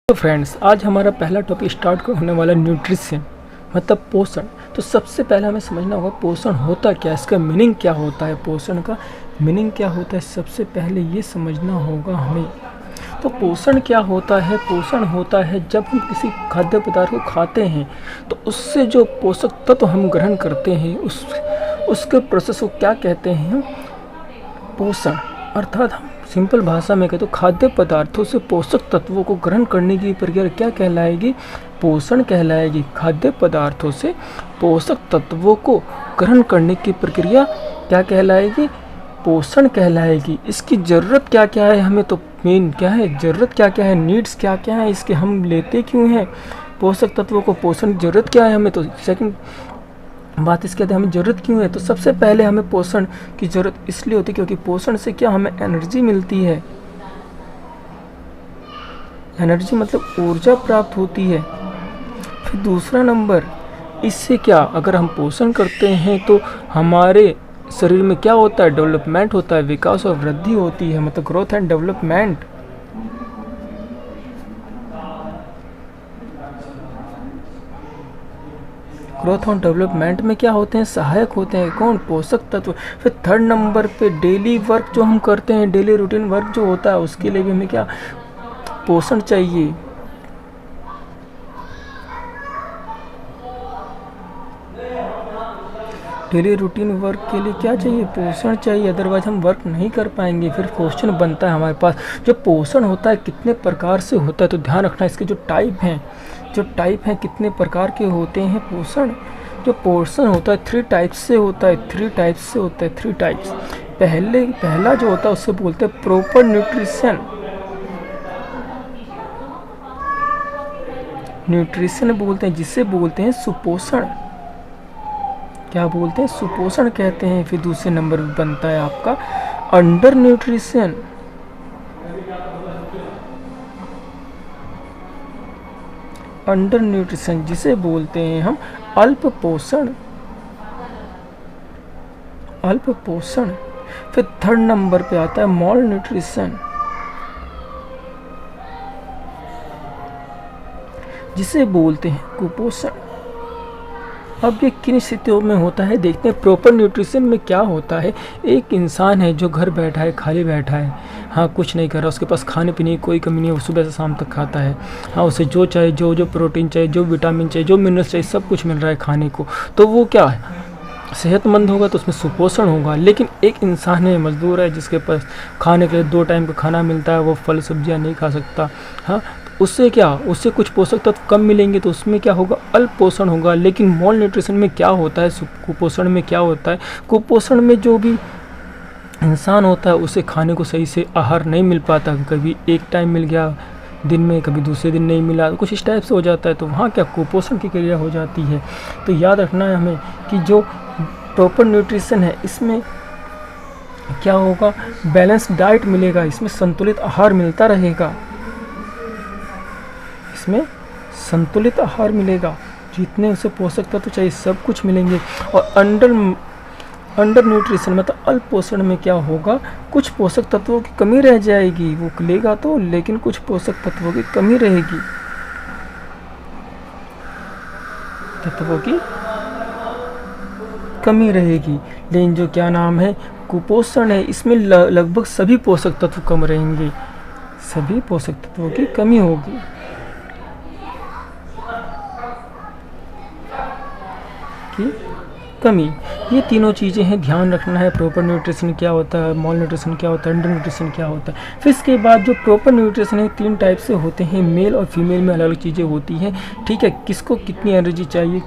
तो फ्रेंड्स, आज हमारा पहला टॉपिक स्टार्ट होने वाला न्यूट्रिशन मतलब पोषण। तो सबसे पहले हमें समझना होगा पोषण होता क्या है, इसका मीनिंग क्या होता है, पोषण का मीनिंग क्या होता है, सबसे पहले ये समझना होगा हमें। तो पोषण क्या होता है? पोषण होता है जब हम किसी खाद्य पदार्थ को खाते हैं तो उससे जो पोषक तत्व हम ग्रहण करते हैं उसके प्रोसेस को क्या कहते हैं हम? पोषण। अर्थात हम सिंपल भाषा में कहें तो खाद्य पदार्थों से पोषक तत्वों को ग्रहण करने की प्रक्रिया क्या कहलाएगी? पोषण कहलाएगी। खाद्य पदार्थों से पोषक तत्वों को ग्रहण करने की प्रक्रिया क्या कहलाएगी? पोषण कहलाएगी। इसकी ज़रूरत क्या क्या है हमें? तो मेन क्या है, ज़रूरत क्या क्या है, नीड्स क्या क्या है, इसके हम लेते क्यों हैं पोषक तत्वों को, पोषण की ज़रूरत क्या है हमें? तो सेकंड बात इसके बाद हमें ज़रूरत क्यों है? तो सबसे पहले हमें पोषण की ज़रूरत इसलिए होती है क्योंकि पोषण से क्या हमें एनर्जी मिलती है। एनर्जी मतलब ऊर्जा प्राप्त होती है। फिर दूसरा नंबर, इससे क्या, अगर हम पोषण करते हैं तो हमारे शरीर में क्या होता है? डेवलपमेंट होता है, विकास और वृद्धि होती है, मतलब ग्रोथ एंड डेवलपमेंट। ग्रोथ और डेवलपमेंट में क्या होते हैं? सहायक होते हैं। कौन? पोषक तत्व। फिर थर्ड नंबर पे डेली वर्क जो हम करते हैं, डेली रूटीन वर्क जो होता है उसके लिए भी हमें क्या पोषण चाहिए। डेली रूटीन वर्क के लिए क्या चाहिए? पोषण चाहिए, अदरवाइज हम वर्क नहीं कर पाएंगे। फिर क्वेश्चन बनता है हमारे पास, जो पोषण होता है कितने प्रकार से होता है? तो ध्यान रखना इसके जो टाइप हैं कितने प्रकार के होते हैं पोषण। जो पोषण होता है 3 टाइप्स से होता है, 3 टाइप्स। पहला जो होता है उससे बोलते हैं प्रॉपर न्यूट्रिशन बोलते हैं, जिसे बोलते हैं सुपोषण। क्या बोलते हैं? सुपोषण कहते हैं। फिर दूसरे नंबर पर बनता है आपका अंडर न्यूट्रिशन। जिसे बोलते हैं हम अल्प पोषण। फिर थर्ड नंबर पे आता है मॉल न्यूट्रिशन, जिसे बोलते हैं कुपोषण। अब ये किन स्थितियों में होता है देखते हैं। प्रॉपर न्यूट्रिशन में क्या होता है? एक इंसान है जो घर बैठा है, खाली बैठा है, हाँ कुछ नहीं कर रहा, उसके पास खाने पीने की कोई कमी नहीं है, वो सुबह से शाम तक खाता है, हाँ उसे जो चाहिए, जो प्रोटीन चाहिए, जो विटामिन चाहिए, जो मिनरल्स चाहिए, सब कुछ मिल रहा है खाने को, तो वो क्या है? सेहतमंद होगा, तो उसमें सुपोषण होगा। लेकिन एक इंसान है, मजदूर है, जिसके पास खाने के लिए 2 टाइम का खाना मिलता है, वो फल सब्जियाँ नहीं खा सकता, हाँ उससे क्या, उससे कुछ पोषक तत्व कम मिलेंगे, तो उसमें क्या होगा? अल्प पोषण होगा। लेकिन मॉल न्यूट्रिशन में क्या होता है? कुपोषण में क्या होता है? कुपोषण में जो भी इंसान होता है उसे खाने को सही से आहार नहीं मिल पाता, कभी एक टाइम मिल गया दिन में, कभी दूसरे दिन नहीं मिला, कुछ इस टाइप से हो जाता है, तो वहाँ क्या कुपोषण की क्रिया हो जाती है। तो याद रखना है हमें कि जो प्रॉपर न्यूट्रिशन है इसमें क्या होगा? बैलेंस डाइट मिलेगा, इसमें संतुलित आहार मिलता रहेगा, इसमें संतुलित आहार मिलेगा, जितने उसे पोषक तत्व चाहिए सब कुछ मिलेंगे। और अंडर न्यूट्रिशन मतलब अल्प पोषण में क्या होगा? कुछ पोषक तत्वों की कमी रह जाएगी, वो लेगा तो, लेकिन कुछ पोषक तत्वों की कमी रहेगी, लेकिन जो क्या नाम है कुपोषण है, इसमें लगभग सभी पोषक तत्व कम रहेंगे, सभी पोषक तत्वों की कमी होगी। ये तीनों चीज़ें हैं, ध्यान रखना है। प्रॉपर न्यूट्रिशन क्या होता है, मॉल न्यूट्रिशन क्या होता है, अंडर न्यूट्रिशन क्या होता है। फिर इसके बाद जो प्रॉपर न्यूट्रिशन है 3 टाइप से होते हैं, मेल और फीमेल में अलग अलग चीज़ें होती हैं, ठीक है। किसको कितनी एनर्जी चाहिए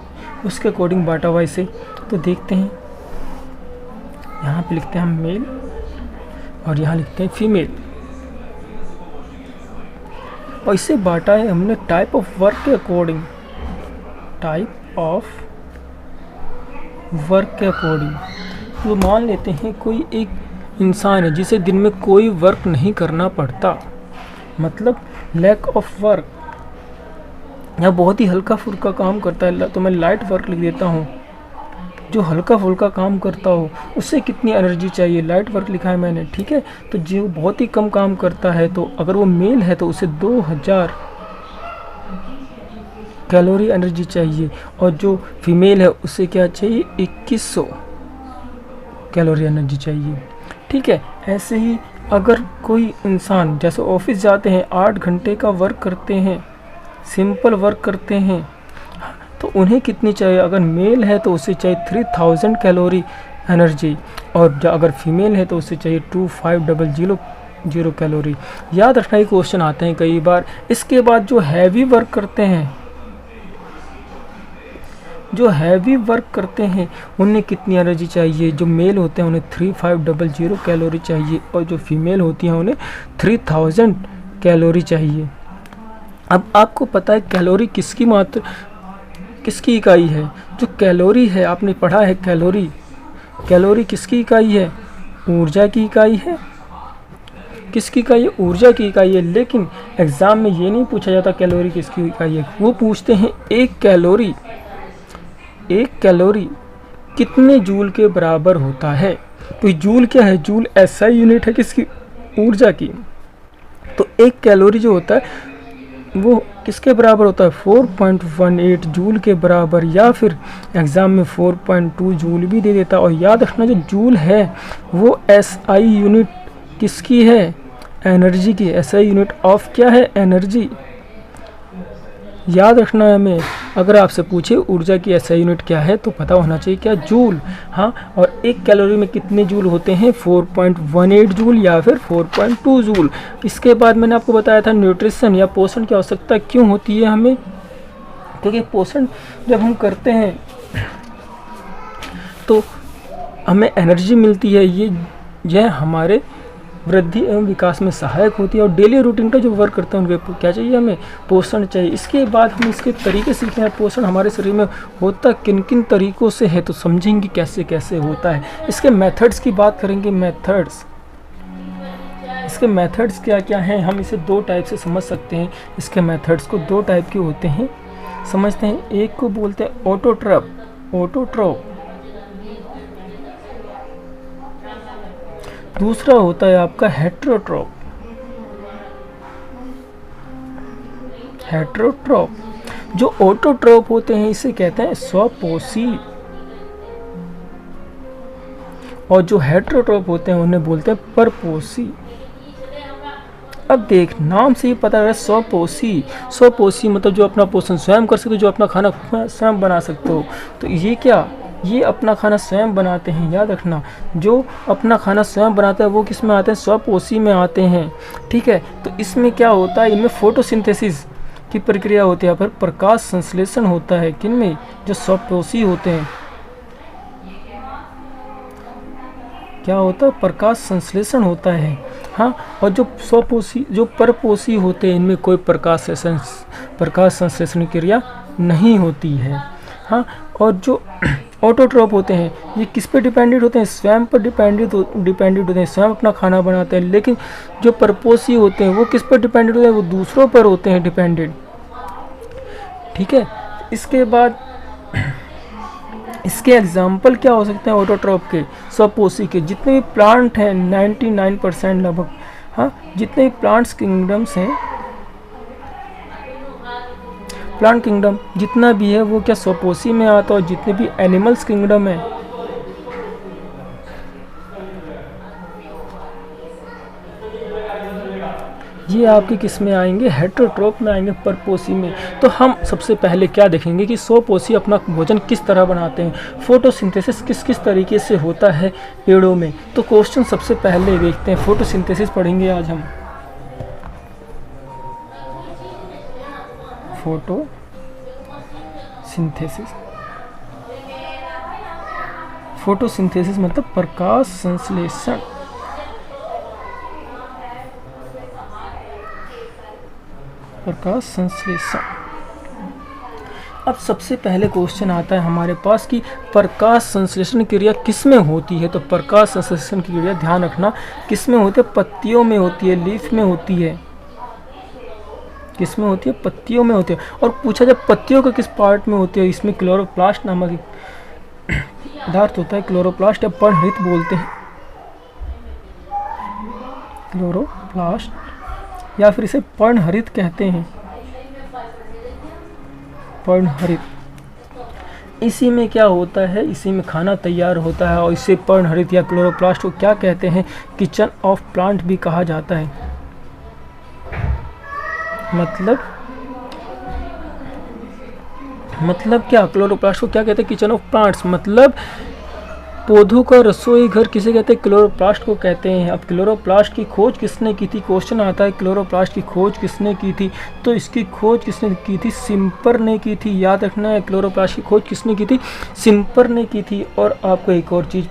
उसके अकॉर्डिंग बांटा हुआ इसे। तो देखते हैं, यहाँ पे लिखते हैं हम मेल और यहाँ लिखते हैं फीमेल, और इसे बांटा है हमने टाइप ऑफ वर्क के अकॉर्डिंग, तो मान लेते हैं कोई एक इंसान है जिसे दिन में कोई वर्क नहीं करना पड़ता, मतलब लैक ऑफ वर्क, या बहुत ही हल्का फुल्का काम करता है, तो मैं लाइट वर्क लिख देता हूँ। जो हल्का फुल्का काम करता हो उससे कितनी एनर्जी चाहिए, लाइट वर्क लिखा है मैंने, ठीक है। तो जो बहुत ही कम काम करता है, तो अगर वो मेल है तो उसे 2000 कैलोरी एनर्जी चाहिए, और जो फीमेल है उसे क्या चाहिए, 2100 कैलोरी एनर्जी चाहिए। ठीक है, ऐसे ही अगर कोई इंसान जैसे ऑफिस जाते हैं, 8 घंटे का वर्क करते हैं, सिंपल वर्क करते हैं, तो उन्हें कितनी चाहिए, अगर मेल है तो उसे चाहिए 3000 कैलोरी एनर्जी, और अगर फीमेल है तो उसे चाहिए 2500 कैलोरी। याद रखना, ये क्वेश्चन आते हैं कई बार। इसके बाद जो हैवी वर्क करते हैं, उन्हें कितनी एनर्जी चाहिए, जो मेल होते हैं उन्हें 3500 कैलोरी चाहिए, और जो फीमेल होती हैं उन्हें 3000 कैलोरी चाहिए। अब आपको पता है कैलोरी किसकी इकाई है, जो कैलोरी है आपने पढ़ा है, कैलोरी किसकी इकाई है, ऊर्जा की इकाई है। किसकी इकाई है, ऊर्जा की इकाई है। लेकिन एग्जाम में ये नहीं पूछा जाता कैलोरी किसकी इकाई है, वो पूछते हैं एक कैलोरी कितने जूल के बराबर होता है। तो जूल क्या है, जूल एसआई यूनिट है किसकी, ऊर्जा की। तो एक कैलोरी जो होता है वो किसके बराबर होता है, 4.18 जूल के बराबर, या फिर एग्ज़ाम में 4.2 जूल भी दे देता। और याद रखना, जो जूल है वो एसआई यूनिट किसकी है, एनर्जी की। एसआई यूनिट ऑफ क्या है, एनर्जी। याद रखना है हमें, अगर आपसे पूछे ऊर्जा की एसआई यूनिट क्या है तो पता होना चाहिए क्या, जूल। हाँ, और एक कैलोरी में कितने जूल होते हैं, 4.18 जूल या फिर 4.2 जूल। इसके बाद मैंने आपको बताया था न्यूट्रिशन या पोषण की आवश्यकता क्यों होती है हमें, क्योंकि पोषण जब हम करते हैं तो हमें एनर्जी मिलती है, यह हमारे वृद्धि एवं विकास में सहायक होती है। और डेली रूटीन का जो वर्क करते हैं उनके क्या चाहिए, हमें पोषण चाहिए। इसके बाद हम इसके तरीके सीखते हैं, पोषण हमारे शरीर में होता किन किन तरीक़ों से है, तो समझेंगे कैसे कैसे होता है। इसके मेथड्स की बात करेंगे, इसके मेथड्स क्या क्या हैं, हम इसे 2 टाइप से समझ सकते हैं। इसके मेथड्स को 2 टाइप के होते हैं, समझते हैं। एक को बोलते हैं ऑटोट्रॉप, दूसरा होता है आपका हेट्रोट्रॉप। जो ऑटोट्रॉप होते हैं इसे कहते हैं स्वपोषी, और जो हेट्रोट्रॉप होते हैं उन्हें बोलते हैं परपोषी। अब देख, नाम से ही पता है स्वपोषी मतलब जो अपना पोषण स्वयं कर सकते हो, जो अपना खाना स्वयं बना सकते हो। तो ये अपना खाना स्वयं बनाते हैं। याद रखना, जो अपना खाना स्वयं बनाता है वो किस में आते हैं, स्वपोषी में आते हैं। ठीक है, तो इसमें क्या होता है, इनमें फोटोसिंथेसिस की प्रक्रिया होती है, पर प्रकाश संश्लेषण होता है। किन में, जो स्वपोषी होते हैं, क्या होता है, प्रकाश संश्लेषण होता है। हाँ, और जो परपोषी होते हैं इनमें कोई प्रकाश संश्लेषण क्रिया नहीं होती है। हाँ, और जो ऑटोट्रॉप होते हैं ये किस पे डिपेंडेंट होते हैं, स्वयं पर डिपेंडेंट होते हैं, स्वयं अपना खाना बनाते हैं। लेकिन जो परपोषी होते हैं वो किस पर डिपेंडेंट होते हैं, वो दूसरों पर होते हैं डिपेंडेंट। ठीक है, इसके बाद इसके एग्जाम्पल क्या हो सकते हैं ऑटोट्रॉप के, स्वपोषी के। जितने भी प्लांट हैं 99% लगभग, हाँ, जितने भी प्लांट्स किंगडम्स हैं, प्लांट किंगडम जितना भी है वो क्या स्वपोषी में आता है। और जितने भी एनिमल्स किंगडम है, ये आपके किस में आएंगे, हेट्रोट्रॉप में आएंगे, परपोषी में। तो हम सबसे पहले क्या देखेंगे कि स्वपोषी अपना भोजन किस तरह बनाते हैं, फोटोसिंथेसिस किस किस तरीके से होता है पेड़ों में। तो क्वेश्चन सबसे पहले देखते हैं, फोटोसिंथेसिस पढ़ेंगे आज हम। फोटोसिंथेसिस मतलब प्रकाश संश्लेषण। अब सबसे पहले क्वेश्चन आता है हमारे पास कि प्रकाश संश्लेषण क्रिया किस में होती है। तो प्रकाश संश्लेषण की क्रिया ध्यान रखना किस में होती है, पत्तियों में होती है, लीफ में होती है। किस में होती है, पत्तियों में होती है। और पूछा जब पत्तियों के किस पार्ट में होती है, इसमें क्लोरोप्लास्ट नामक पदार्थ होता है, क्लोरोप्लास्ट या पर्णहरित बोलते हैं, क्लोरोप्लास्ट या फिर इसे पर्णहरित कहते हैं। पर्णहरित। इसी में क्या होता है, इसी में खाना तैयार होता है और इसे पर्णहरित या क्लोरोप्लास्ट को क्या कहते हैं, किचन ऑफ प्लांट भी कहा जाता है। मतलब क्या, क्लोरोप्लास्ट को क्या कहते हैं, किचन ऑफ प्लांट्स, मतलब पौधों का रसोई घर किसे कहते हैं, क्लोरोप्लास्ट को कहते हैं। अब क्लोरोप्लास्ट की खोज किसने की थी, क्वेश्चन आता है क्लोरोप्लास्ट की खोज किसने की थी, तो इसकी खोज किसने की थी, सिम्पर ने की थी। याद रखना है, क्लोरोप्लास्ट की खोज किसने की थी, सिम्पर ने की थी। और आपको एक और चीज़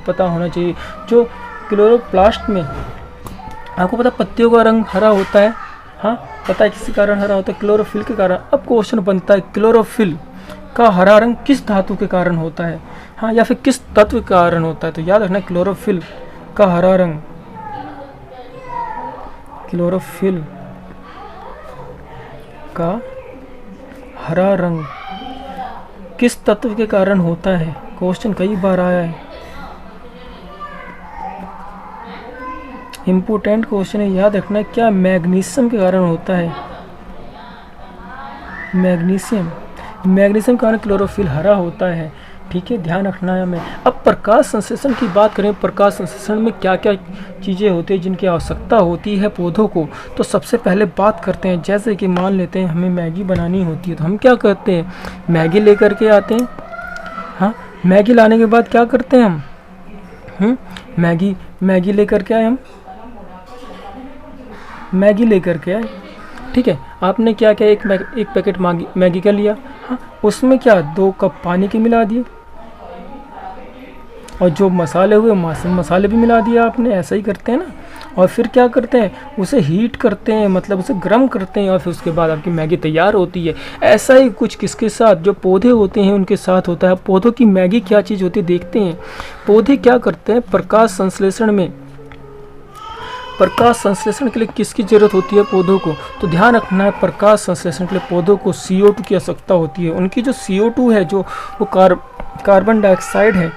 पता होना चाहिए, जो क्लोरोप्लास्ट में आपको पता पत्तियों का रंग हरा होता है, हाँ पता है किसी कारण हरा होता है, क्लोरोफिल के कारण। अब क्वेश्चन बनता है क्लोरोफिल का हरा रंग किस धातु के कारण होता है, हाँ या फिर किस तत्व के कारण होता है। तो याद रखना क्लोरोफिल का हरा रंग, क्लोरोफिल का हरा रंग किस तत्व के कारण होता है, क्वेश्चन कई बार आया है, इम्पोर्टेंट क्वेश्चन है, याद रखना। क्या मैग्नीशियम के कारण होता है, मैग्नीशियम के कारण क्लोरोफिल हरा होता है, ठीक है, ध्यान रखना है हमें। अब प्रकाश संश्लेषण की बात करें, प्रकाश संश्लेषण में क्या क्या चीज़ें होती हैं जिनकी आवश्यकता होती है पौधों को, तो सबसे पहले बात करते हैं, जैसे कि मान लेते हैं हमें मैगी बनानी होती है, तो हम क्या करते हैं, मैगी लेकर के आते हैं, हाँ मैगी लाने के बाद क्या करते हैं हम, मैगी लेकर के आए, हम मैगी लेकर के आए, ठीक है। आपने क्या किया, एक पैकेट मैगी का लिया, हाँ उसमें क्या 2 कप पानी के मिला दिए, और जो मसाले हुए मसाले भी मिला दिया आपने, ऐसा ही करते हैं ना। और फिर क्या करते हैं, उसे हीट करते हैं, मतलब उसे गर्म करते हैं, और फिर उसके बाद आपकी मैगी तैयार होती है। ऐसा ही कुछ किसके साथ, जो पौधे होते हैं उनके साथ होता है। पौधों की मैगी क्या चीज़ होती है देखते हैं। पौधे क्या करते हैं, प्रकाश संश्लेषण में, प्रकाश संश्लेषण के लिए किसकी ज़रूरत होती है पौधों को, तो ध्यान रखना है प्रकाश संश्लेषण के लिए पौधों को CO2 की आवश्यकता होती है। उनकी जो CO2 है, जो वो कार्बन डाइऑक्साइड है,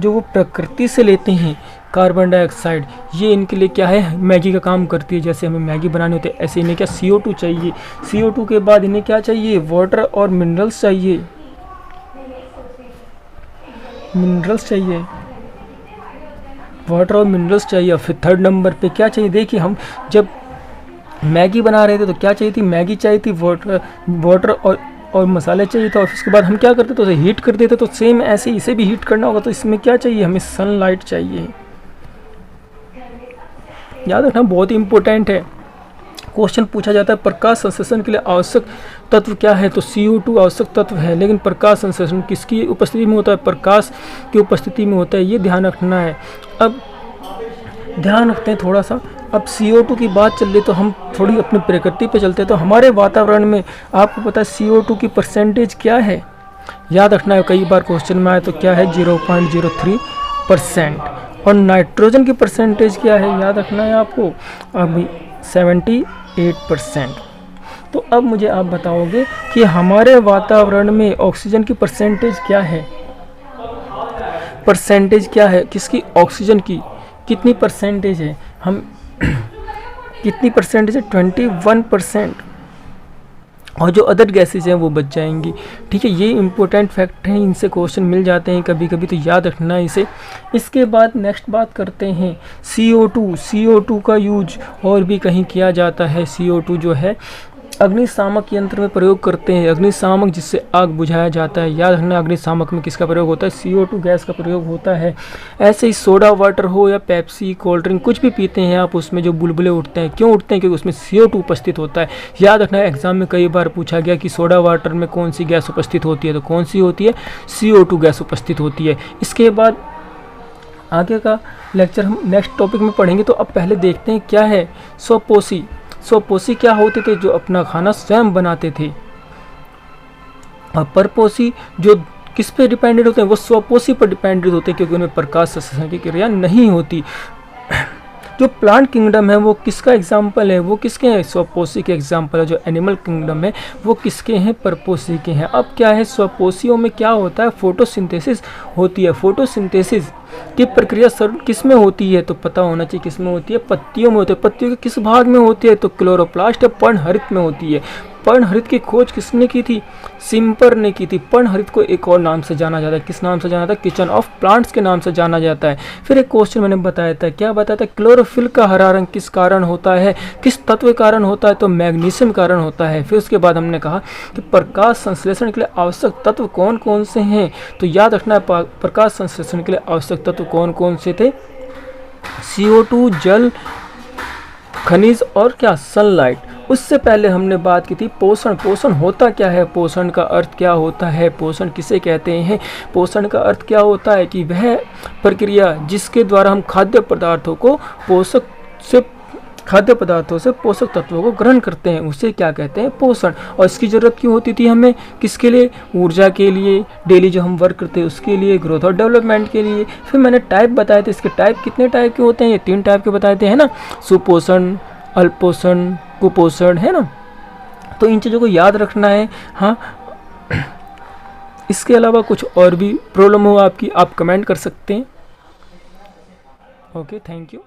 जो वो प्रकृति से लेते हैं कार्बन डाइऑक्साइड, ये इनके लिए क्या है, मैगी का काम करती है। जैसे हमें मैगी बनानी होती है, ऐसे इन्हें क्या CO2 चाहिए। CO2 के बाद इन्हें क्या चाहिए, वाटर और मिनरल्स चाहिए, वाटर और मिनरल्स चाहिए। और फिर थर्ड नंबर पे क्या चाहिए, देखिए हम जब मैगी बना रहे थे तो क्या चाहिए थी, मैगी चाहिए थी, वाटर और मसाले चाहिए था। और उसके बाद हम क्या करते तो उसे हीट कर देते। तो सेम ऐसे इसे भी हीट करना होगा, तो इसमें क्या चाहिए, हमें सनलाइट चाहिए। याद रखना, बहुत ही इंपॉर्टेंट है। क्वेश्चन पूछा जाता है प्रकाश संश्लेषण के लिए आवश्यक तत्व क्या है, तो CO2 आवश्यक तत्व है। लेकिन प्रकाश संश्लेषण किसकी उपस्थिति में होता है, प्रकाश की उपस्थिति में होता है, ये ध्यान रखना है। अब ध्यान रखते हैं थोड़ा सा, अब CO2 की बात चल रही तो हम थोड़ी अपनी प्रकृति पे चलते हैं। तो हमारे वातावरण में आपको पता है CO2 की परसेंटेज क्या है, याद रखना है, कई बार क्वेश्चन में आए तो क्या है 0.03%। और नाइट्रोजन की परसेंटेज क्या है, याद रखना है आपको, अभी 78%। तो अब मुझे आप बताओगे कि हमारे वातावरण में ऑक्सीजन की परसेंटेज क्या है, परसेंटेज क्या है किसकी, ऑक्सीजन की कितनी परसेंटेज है, हम कितनी परसेंटेज है, 21%। और जो अदर गैसेज हैं वो बच जाएंगी, ठीक है। ये इंपॉर्टेंट फैक्ट हैं, इनसे क्वेश्चन मिल जाते हैं कभी कभी, तो याद रखना है इसे। इसके बाद नेक्स्ट बात करते हैं CO2 का यूज और भी कहीं किया जाता है। CO2 जो है अग्निशामक यंत्र में प्रयोग करते हैं, अग्निशामक जिससे आग बुझाया जाता है। याद रखना, अग्निशामक में किसका प्रयोग होता है, CO2 गैस का प्रयोग होता है। ऐसे ही सोडा वाटर हो या पेप्सी, कोल्ड ड्रिंक, कुछ भी पीते हैं आप, उसमें जो बुलबुले उठते हैं, क्यों उठते हैं, क्योंकि उसमें CO2 उपस्थित होता है। याद रखना, एग्जाम में कई बार पूछा गया कि सोडा वाटर में कौन सी गैस उपस्थित होती है, तो कौन सी होती है, CO2 गैस उपस्थित होती है। इसके बाद आगे का लेक्चर हम नेक्स्ट टॉपिक में पढ़ेंगे। तो अब पहले देखते हैं क्या है स्वपोषी क्या होते थे, जो अपना खाना स्वयं बनाते थे। और परपोषी जो किस पे डिपेंडेंट होते हैं, वो स्वपोषी पर डिपेंडेंट होते हैं, क्योंकि उनमें प्रकाश संश्लेषण की क्रिया नहीं होती। जो प्लांट किंगडम है वो किसका एग्जाम्पल है, वो किसके हैं, स्वपोषी के एग्जाम्पल है। जो एनिमल किंगडम है वो किसके हैं, परपोषी के हैं। अब क्या है, स्वपोषियों में क्या होता है, फोटोसिंथेसिस होती है। फोटोसिंथेसिस की प्रक्रिया किस में होती है, तो पता होना चाहिए किस में होती है, पत्तियों में होती है। पत्तियों के किस भाग में होती है, तो क्लोरोप्लास्ट या पर्णहरित में होती है। पर्णहरित की खोज किसने की थी? सिम्पर ने की थी। पर्णहरित को एक और नाम से जाना जाता है, किस नाम से जाना जाता है? किचन ऑफ प्लांट्स के नाम से जाना जाता है। फिर एक क्वेश्चन मैंने बताया था, क्या बताया था? क्लोरोफिल का हरा रंग किस कारण होता है, किस तत्व के कारण होता है? तो मैग्नीशियम कारण होता है। फिर उसके बाद हमने कहा कि प्रकाश संश्लेषण के लिए आवश्यक तत्व कौन कौन से हैं? तो याद रखना है, प्रकाश संश्लेषण के लिए आवश्यक तत्व कौन कौन से थे? CO2, जल, खनिज और क्या? सनलाइट। उससे पहले हमने बात की थी पोषण। पोषण होता क्या है? पोषण का अर्थ क्या होता है? पोषण किसे कहते हैं? पोषण का अर्थ क्या होता है कि वह प्रक्रिया जिसके द्वारा हम खाद्य पदार्थों से पोषक तत्वों को ग्रहण करते हैं, उसे क्या कहते हैं? पोषण। और इसकी ज़रूरत क्यों होती थी हमें? किसके लिए? ऊर्जा के लिए, डेली जो हम वर्क करते हैं उसके लिए, ग्रोथ और डेवलपमेंट के लिए। फिर मैंने टाइप बताए थे, इसके टाइप कितने टाइप के होते हैं? ये 3 टाइप के बताए थे, है ना? सुपोषण, अल्पोषण, कुपोषण, है ना? तो इन चीज़ों को याद रखना है। हाँ, इसके अलावा कुछ और भी प्रॉब्लम हो आपकी, आप कमेंट कर सकते हैं। Okay, thank you.